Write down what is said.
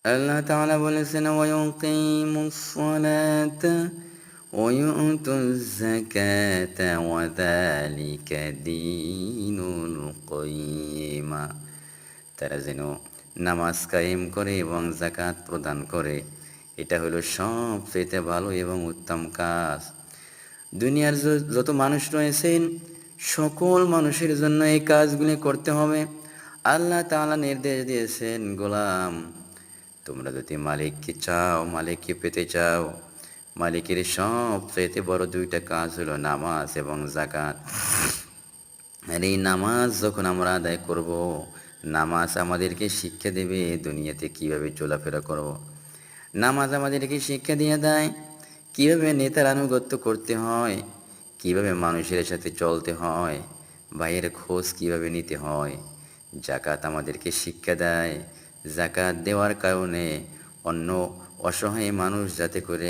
আল্লাহ তাআলা বলেছেন ওয়ায়ুকিমুস সালাতা ওয়ায়ুতুজ যাকাতা ওয়া যালিকা দীনুল কাইয়্যিমা। তারা যেন নামাজ কায়েম করে এবং যাকাত প্রদান করে, এটা হলো সবচেয়ে ভালো এবং উত্তম কাজ। দুনিয়ার যত মানুষ রয়েছেন সকল মানুষের জন্য এই কাজগুলি করতে হবে। আল্লাহ তাআলা নির্দেশ দিয়েছেন, গোলাম তোমরা যদি মালিককে চাও, মালিককে পেতে চাও, মালিকের সবচেয়ে বড় দুইটা কাজ হলো নামাজ এবং যাকাত। আর এই নামাজ যখন আমরা আদায় করব, নামাজ আমাদেরকে শিক্ষা দেবে দুনিয়াতে কিভাবে চলাফেরা করব। নামাজ আমাদেরকে শিক্ষা দিয়ে দেয় কিভাবে নেতার আনুগত্য করতে হয়, কিভাবে মানুষের সাথে চলতে হয়, ভাইয়ের খোঁজ কিভাবে নিতে হয়। যাকাত আমাদেরকে শিক্ষা দেয় যাকাত দেওয়ার কারণে অন্য অসহায় মানুষ যাতে করে